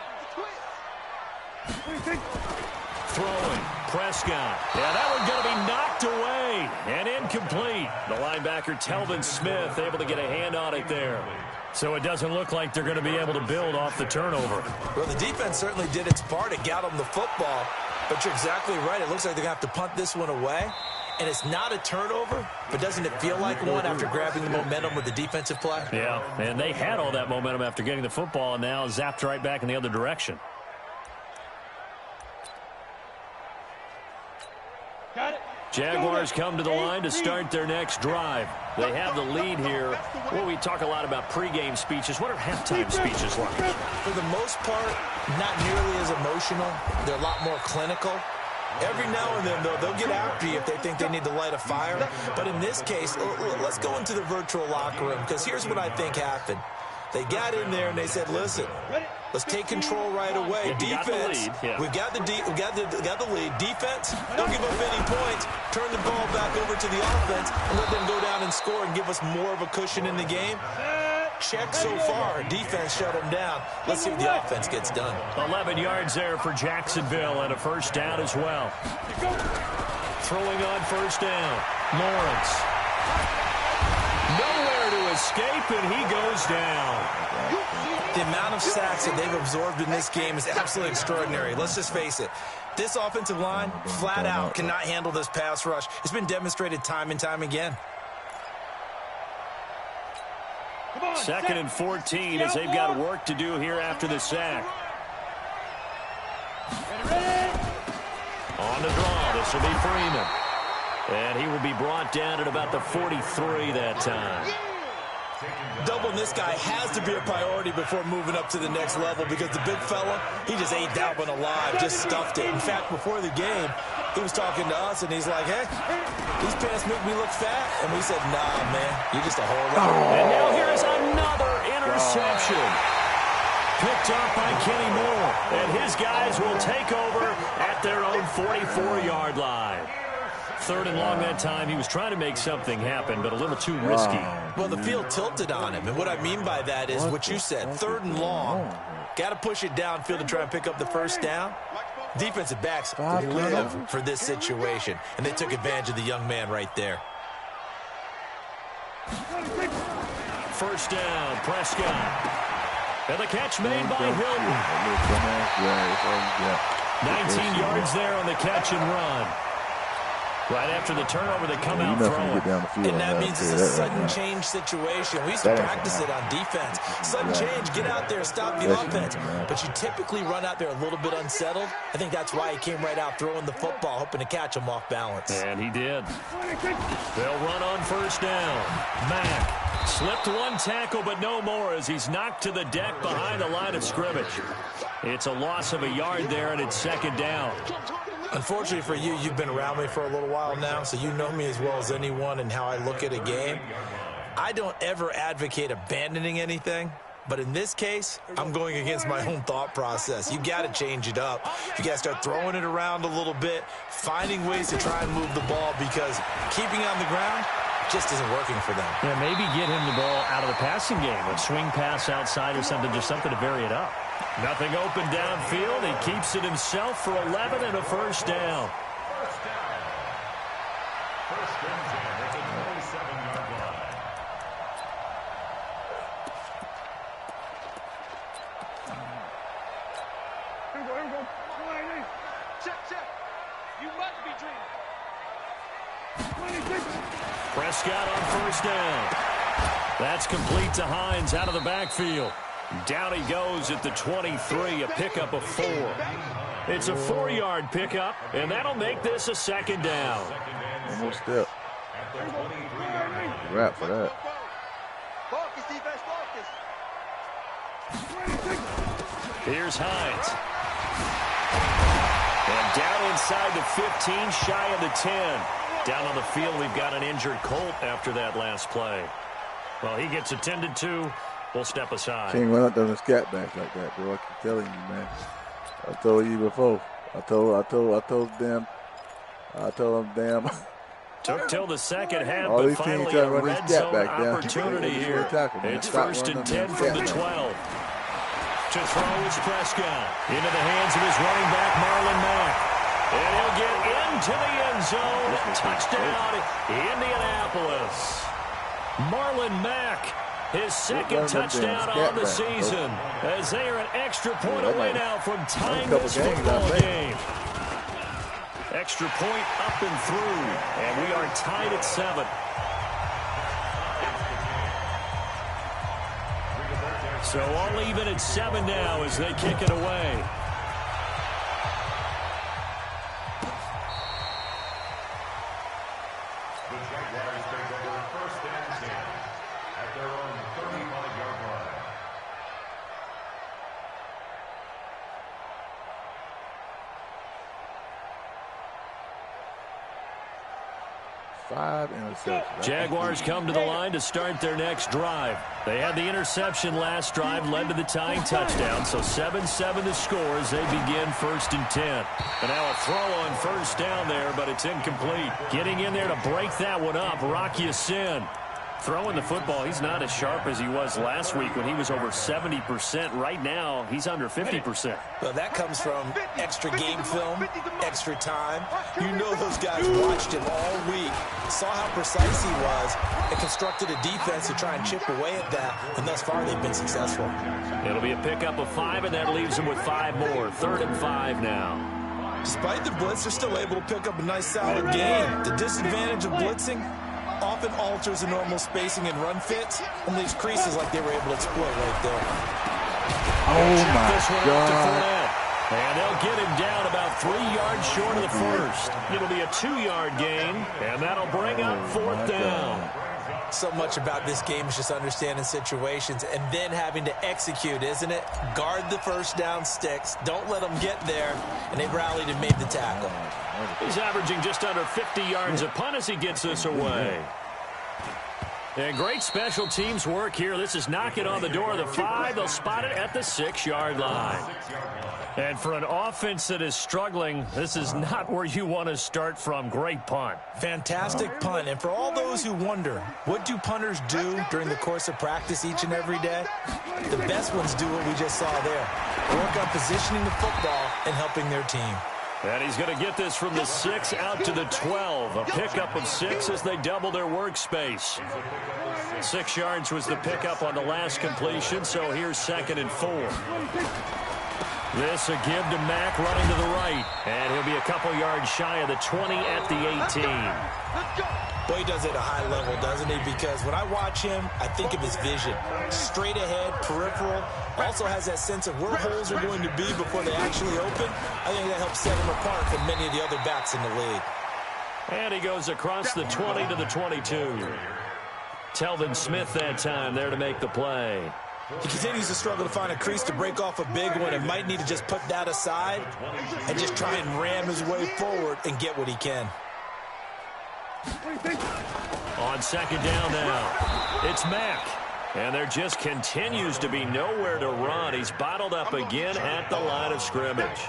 throwing. Prescott. Yeah, that one's going to be knocked away and incomplete. The linebacker, Telvin Smith, able to get a hand on it there. So it doesn't look like they're going to be able to build off the turnover. Well, the defense certainly did its part. It got them the football. But you're exactly right. It looks like they're going to have to punt this one away. And it's not a turnover, but doesn't it feel like one after grabbing the momentum with the defensive play? Yeah, and they had all that momentum after getting the football and now zapped right back in the other direction. Got it. Jaguars come to the line to start their next drive. They have the lead here. Well, we talk a lot about pregame speeches. What are halftime speeches like? For the most part, not nearly as emotional. They're a lot more clinical. Every now and then, though, they'll get after you if they think they need to light a fire. But in this case, let's go into the virtual locker room, because here's what I think happened. They got in there and they said, listen, let's take control right away. Defense, we've got the lead. Defense, don't give up any points. Turn the ball back over to the offense and let them go down and score and give us more of a cushion in the game. Check so far. Defense shut them down. Let's see if the offense gets done. 11 yards there for Jacksonville and a first down as well. Throwing on first down. Lawrence. Nowhere to escape, and he goes down. The amount of sacks that they've absorbed in this game is absolutely extraordinary. Let's just face it. This offensive line, flat out, cannot handle this pass rush. It's been demonstrated time and time again. 2nd and 14 as they've got work to do here after the sack. On the draw, this will be Freeman. And he will be brought down at about the 43 that time. Doubling this guy has to be a priority before moving up to the next level, because the big fella, he just ate that one alive, just stuffed it. In fact, before the game, he was talking to us, and he's like, hey, these pants make me look fat. And we said, nah, man, you're just a whole lot. And now here's another interception. Picked up by Kenny Moore. And his guys will take over at their own 44-yard line. 3rd and long that time. He was trying to make something happen, but a little too risky. Well, the field tilted on him, and what I mean by that is what you said. 3rd and long. Got to push it downfield to try and pick up the first down. Defensive backs live for this situation, and they took advantage of the young man right there. First down, Prescott. And the catch made by Hilton. 19 yards there on the catch and run. Right after the turnover, they come out throwing. And that means it's a sudden change situation. We used to practice it on defense. Sudden change, get out there, stop the offense. But you typically run out there a little bit unsettled. I think that's why he came right out throwing the football, hoping to catch him off balance. And he did. They'll run on first down. Mack slipped one tackle, but no more as he's knocked to the deck behind the line of scrimmage. It's a loss of a yard there, and it's 2nd down. Unfortunately for you, you've been around me for a little while now, so you know me as well as anyone and how I look at a game. I don't ever advocate abandoning anything, but in this case, I'm going against my own thought process. You got to change it up. You got to start throwing it around a little bit, finding ways to try and move the ball, because keeping on the ground just isn't working for them. Yeah, maybe get him the ball out of the passing game, a swing pass outside or something, just something to vary it up. Nothing open downfield. He keeps it himself for 11 and a first down. First and 10 at the 27-yard line. Here we go. Check. You must be dreaming. Prescott on first down. That's complete to Hines out of the backfield. Down he goes at the 23, a pickup of 4. It's a 4-yard pickup, and that'll make this a 2nd down. One more step. Wrap for that. Focus, defense, focus. Here's Hines. And down inside the 15, shy of the 10. Down on the field, we've got an injured Colt after that last play. Well, he gets attended to. We'll step aside. Can't run up on the scat back like that, bro. I keep telling you, man. I told you before. I told them. Took till the second half, all but these finally teams try to a run red this gap zone back down. opportunity here. Tackle, it's 1st and 10 from the 12. To throw is Prescott. Into the hands of his running back, Marlon Mack. And he'll get into the end zone. Touchdown, Indianapolis. Marlon Mack, his second touchdown on the season, as they are an extra point away now from tying this football game. Extra point up and through, and we are tied at 7. So all even at 7 now as they kick it away. The Jaguars take over 1st and 10 at their own 35-yard line. 5 interceptions. Jaguars come to the line to start their next drive. They had the interception last drive, led to the tying touchdown, so 7-7 the score as they begin 1st and 10. And now a throw on 1st down there, but it's incomplete. Getting in there to break that one up, Rocky Sin. Throwing the football, he's not as sharp as he was last week when he was over 70%. Right now, he's under 50%. Well, that comes from extra game film, extra time. You know those guys watched him all week, saw how precise he was, and constructed a defense to try and chip away at that, and thus far they've been successful. It'll be a pickup of 5, and that leaves them with 5 more. 3rd and 5 now. Despite the blitz, they're still able to pick up a nice, solid gain. The disadvantage of blitzing often alters the normal spacing and run fits, and these creases like they were able to exploit right there. Oh, my God. And they'll get him down about 3 yards short of the first. It'll be a 2-yard gain, and that'll bring up 4th down. So much about this game is just understanding situations and then having to execute, isn't it? Guard the first down sticks. Don't let them get there. And they rallied and made the tackle. He's averaging just under 50 yards a punt as he gets this away. And great special teams work here. This is knocking on the door of the 5. They'll spot it at the 6-yard line. And for an offense that is struggling, this is not where you want to start from. Great punt. Fantastic punt. And for all those who wonder, what do punters do during the course of practice each and every day? The best ones do what we just saw there. Work on positioning the football and helping their team. And he's going to get this from the 6 out to the 12. A pickup of 6 as they double their workspace. 6 yards was the pickup on the last completion, so here's 2nd and 4. This a give to Mack running to the right. And he'll be a couple yards shy of the 20 at the 18. Boy, he does it at a high level, doesn't he? Because when I watch him, I think of his vision. Straight ahead, peripheral. Also has that sense of where holes are going to be before they actually open. I think that helps set him apart from many of the other backs in the league. And he goes across the 20 to the 22. Telvin Smith that time there to make the play. He continues to struggle to find a crease to break off a big one and might need to just put that aside and just try and ram his way forward and get what he can. On 2nd down now, it's Mack. And there just continues to be nowhere to run. He's bottled up again at the line of scrimmage.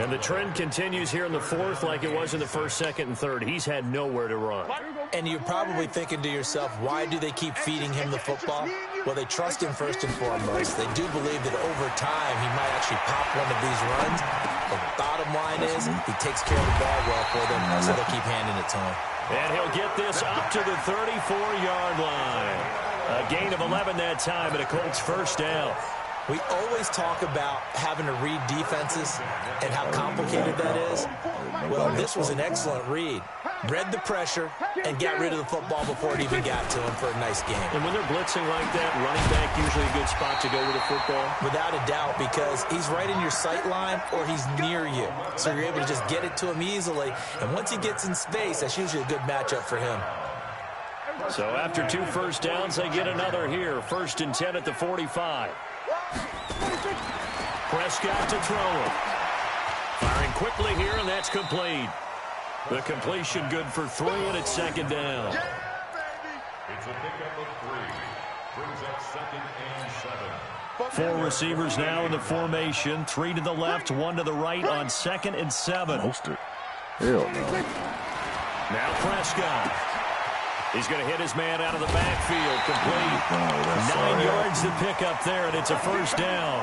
And the trend continues here in the 4th like it was in the 1st, 2nd, and 3rd. He's had nowhere to run. And you're probably thinking to yourself, why do they keep feeding him the football? Well, they trust him first and foremost. They do believe that over time he might actually pop one of these runs. The bottom line is he takes care of the ball well for them, so they'll keep handing it to him. And he'll get this up to the 34-yard line. A gain of 11 that time, and a Colts 1st down. We always talk about having to read defenses and how complicated that is. Well, this was an excellent read. Read the pressure and got rid of the football before it even got to him for a nice game. And when they're blitzing like that, running back usually a good spot to go with the football? Without a doubt, because he's right in your sight line or he's near you. So you're able to just get it to him easily. And once he gets in space, that's usually a good matchup for him. So after 2 first downs, they get another here. 1st and 10 at the 45. Prescott to throw it. Firing quickly here, and that's complete. The completion good for 3, and it's 2nd down. It's a pickup of 3. Brings up 2nd and 7. 4 receivers now in the formation. 3 to the left, 1 to the right on 2nd and 7. Hell no. Now Prescott. He's going to hit his man out of the backfield. Complete. 9 yards to pick up there, and it's a 1st down.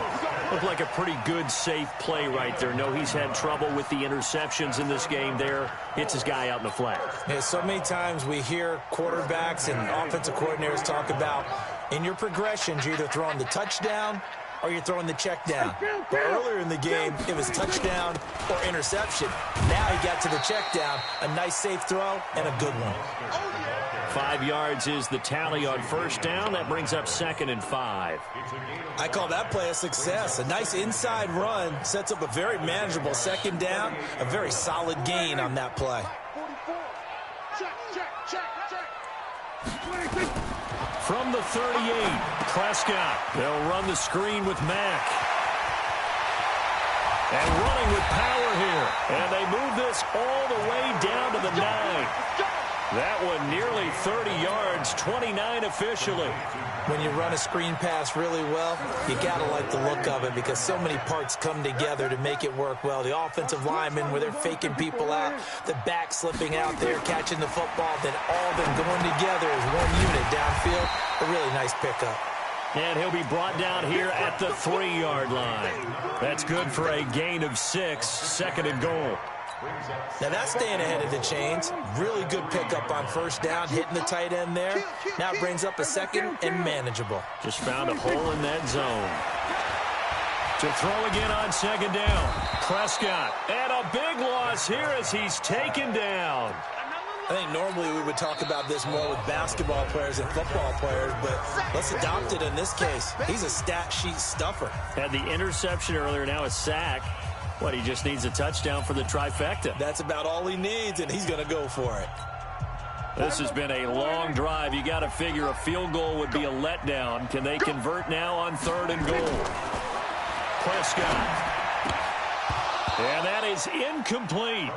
Looked like a pretty good, safe play right there. No, he's had trouble with the interceptions in this game there. Hits his guy out in the flat. Yeah, so many times we hear quarterbacks and offensive coordinators talk about in your progressions, you're either throwing the touchdown or you're throwing the check down. But earlier in the game, it was touchdown or interception. Now he got to the check down, a nice safe throw, and a good one. 5 yards is the tally on first down. That brings up 2nd and 5. I call that play a success. A nice inside run sets up a very manageable 2nd down, a very solid gain on that play. 44. Check. From the 38, Prescott. They'll run the screen with Mack. And running with power here. And they move this all the way down to the 9. That one nearly 30 yards, 29 officially. When you run a screen pass really well, you got to like the look of it because so many parts come together to make it work well. The offensive linemen, where they're faking people out, the back slipping out there, catching the football, then all of them going together as one unit downfield. A really nice pickup. And he'll be brought down here at the 3-yard line. That's good for a gain of 6, 2nd and goal. Now that's staying ahead of the chains. Really good pickup on first down, hitting the tight end there. Now it brings up a 2nd and manageable. Just found a hole in that zone. To throw again on 2nd down. Prescott. And a big loss here as he's taken down. I think normally we would talk about this more with basketball players and football players, but let's adopt it in this case. He's a stat sheet stuffer. Had the interception earlier, now a sack. What, he just needs a touchdown for the trifecta. That's about all he needs, and he's going to go for it. This has been a long drive. You got to figure a field goal would be a letdown. Can they convert now on 3rd and goal? Prescott. And that is incomplete.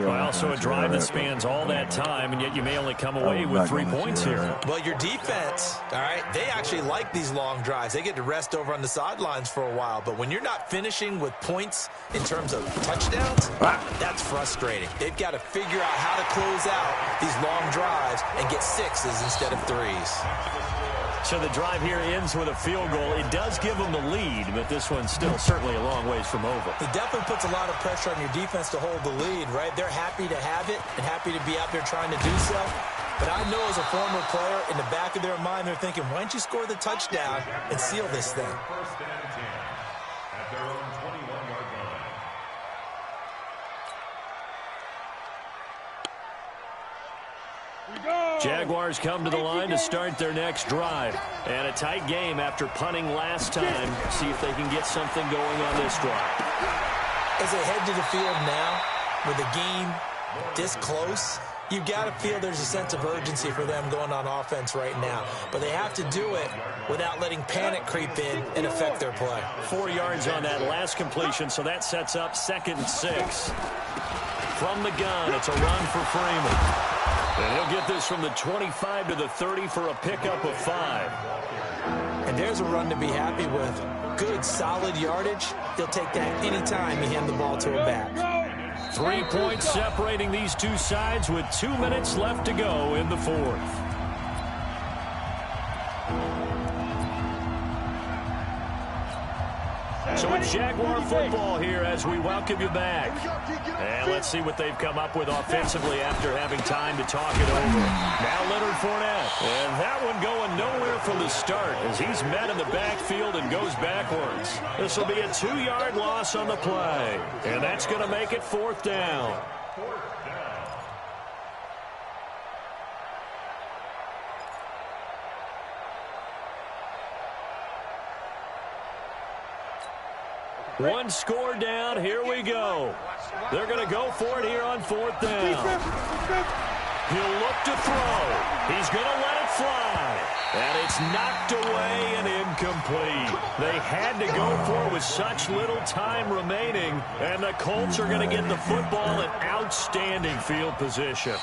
Well, so a drive that spans all that time, and yet you may only come away with 3 points here. Well, your defense, all right, they actually like these long drives. They get to rest over on the sidelines for a while. But when you're not finishing with points in terms of touchdowns, that's frustrating. They've got to figure out how to close out these long drives and get 6s instead of 3s. So the drive here ends with a field goal. It does give them the lead, but this one's still certainly a long ways from over. It definitely puts a lot of pressure on your defense to hold the lead, right? They're happy to have it and happy to be out there trying to do so. But I know as a former player, in the back of their mind, they're thinking, why don't you score the touchdown and seal this thing? First and 10 at their own 21-yard line. Jaguars come to the line to start their next drive. And a tight game after punting last time. See if they can get something going on this drive. As they head to the field now, with the game this close, you've got to feel there's a sense of urgency for them going on offense right now. But they have to do it without letting panic creep in and affect their play. 4 yards on that last completion, so that sets up 2nd and 6. From the gun, it's a run for Freeman. And he'll get this from the 25 to the 30 for a pickup of 5. And there's a run to be happy with. Good, solid yardage. He'll take that anytime you hand the ball to a back. 3 points separating these two sides with 2 minutes left to go in the 4th. So it's Jaguar football here as we welcome you back. And let's see what they've come up with offensively after having time to talk it over. Now Leonard Fournette. And that one going nowhere from the start as he's met in the backfield and goes backwards. This will be a 2-yard loss on the play. And that's going to make it 4th down. One score down. Here we go. They're going to go for it here on 4th down. He'll look to throw. He's going to let it fly. And it's knocked away and incomplete. They had to go for it with such little time remaining. And the Colts are going to get the football in outstanding field position.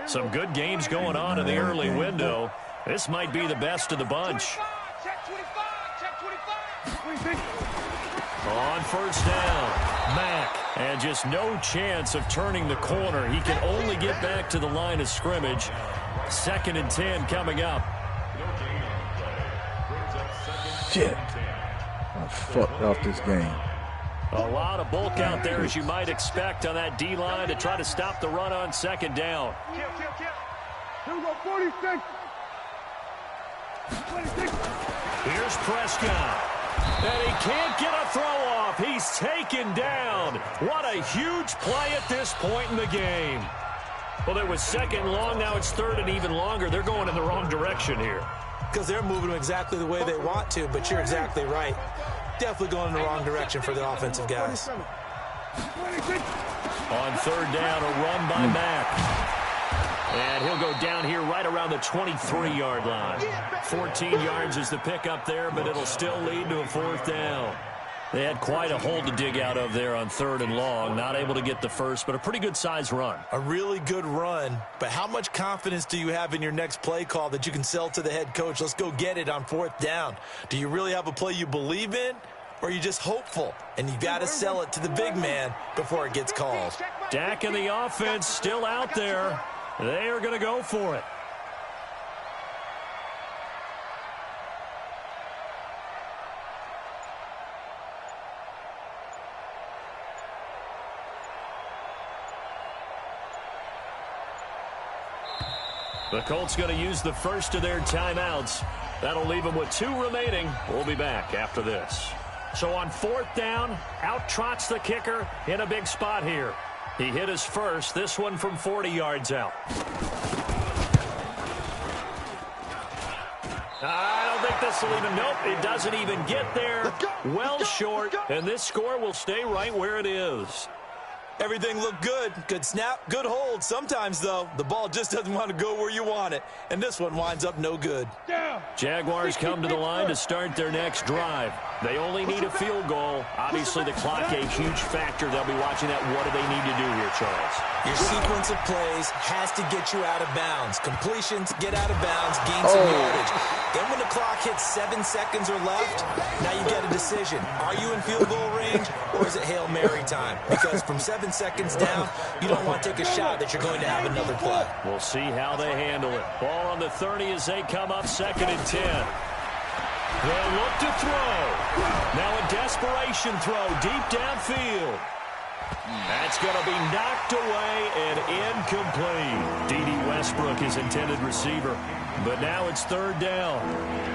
Some good games going on in the early window. This might be the best of the bunch. On first down, Mack. And just no chance of turning the corner. He can only get back to the line of scrimmage. 2nd and 10 coming up. Shit. I fucked off this game. A lot of bulk out there, as you might expect, on that D-line to try to stop the run on 2nd down. Here we go, 46. 26. Here's Prescott. And he can't get a throw off. He's taken down. What a huge play at this point in the game. Well, it was 2nd long. Now it's 3rd and even longer. They're going in the wrong direction here. Because they're moving them exactly the way they want to, but you're exactly right. Definitely going in the wrong direction for the offensive guys. On 3rd down, a run by Mack. And he'll go down here right around the 23-yard line. 14 yards is the pickup there, but it'll still lead to a 4th down. They had quite a hole to dig out of there on 3rd and long. Not able to get the first, but a pretty good-sized run. A really good run, but how much confidence do you have in your next play call that you can sell to the head coach? Let's go get it on 4th down. Do you really have a play you believe in, or are you just hopeful? And you got to sell it to the big man before it gets called. Dak and the offense still out there. They are going to go for it. The Colts going to use the first of their timeouts. That'll leave them with 2 remaining. We'll be back after this. So on 4th down, out trots the kicker in a big spot here. He hit his first, this one from 40 yards out. I don't think this will even, nope, it doesn't even get there. Well short, and this score will stay right where it is. Everything looked good. Good snap, good hold. Sometimes, though, the ball just doesn't want to go where you want it. And this one winds up no good. Jaguars come to the line to start their next drive. They only need a field goal. Obviously, the clock a huge factor. They'll be watching that. What do they need to do here, Charles? Your sequence of plays has to get you out of bounds. Completions, get out of bounds, gain some yardage. Then when the clock hits 7 seconds or left, now you get a decision. Are you in field goal range, or is it Hail Mary time? Because from 7 seconds down, you don't want to take a shot that you're going to have another play. We'll see how they handle it. Ball on the 30 as they come up 2nd and 10. They'll look to throw. Now a desperation throw deep downfield. That's going to be knocked away and incomplete. D.D. Westbrook is intended receiver. But now it's 3rd down.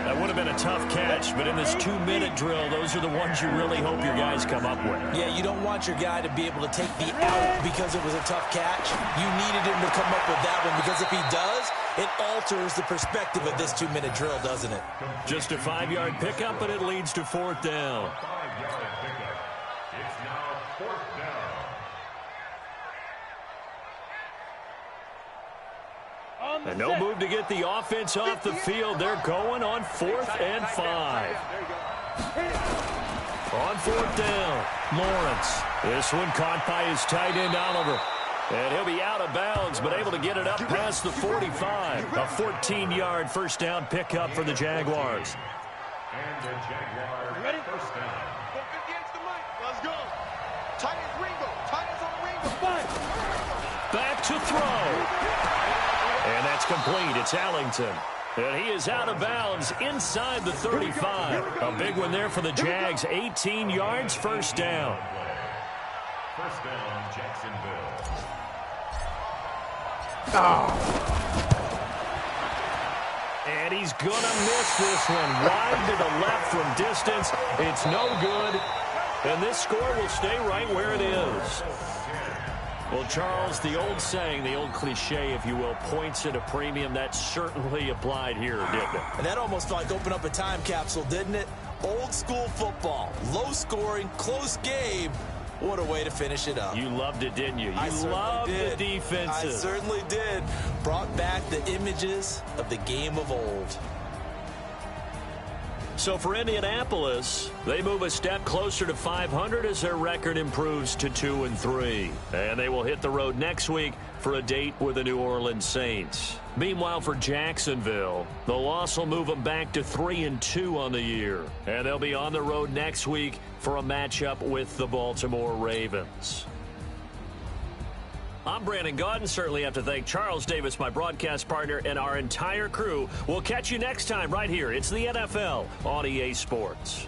That would have been a tough catch, but in this 2-minute drill, those are the ones you really hope your guys come up with. Yeah, you don't want your guy to be able to take the out because it was a tough catch. You needed him to come up with that one, because if he does, it alters the perspective of this 2-minute drill, doesn't it? Just a 5-yard pickup, and it leads to 4th down. 5-yard pickup. It's now 4th down. And no move to get the offense off the field. They're going on 4th and 5. On 4th down, Lawrence. This one caught by his tight end, Oliver. And he'll be out of bounds, but able to get it up past the 45. A 14-yard first down pickup for the Jaguars. And the Jaguars first down. Let's go. Titans Ringo. Titans on Ringo. Back to throw. And that's complete. It's Allington. And he is out of bounds inside the 35. A big one there for the Jags. 18 yards, first down. First down, Jacksonville. And he's going to miss this one. Wide to the left from distance. It's no good. And this score will stay right where it is. Well, Charles, the old saying, the old cliche, if you will, points at a premium, that certainly applied here, didn't it? And that almost felt like opened up a time capsule, didn't it? Old school football, low scoring, close game. What a way to finish it up. You loved it, didn't you? You loved the defenses. I certainly did. Brought back the images of the game of old. So for Indianapolis, they move a step closer to 500 as their record improves to 2-3. And they will hit the road next week for a date with the New Orleans Saints. Meanwhile, for Jacksonville, the loss will move them back to 3-2 on the year. And they'll be on the road next week for a matchup with the Baltimore Ravens. I'm Brandon Gaudin. Certainly have to thank Charles Davis, my broadcast partner, and our entire crew. We'll catch you next time right here. It's the NFL on EA Sports.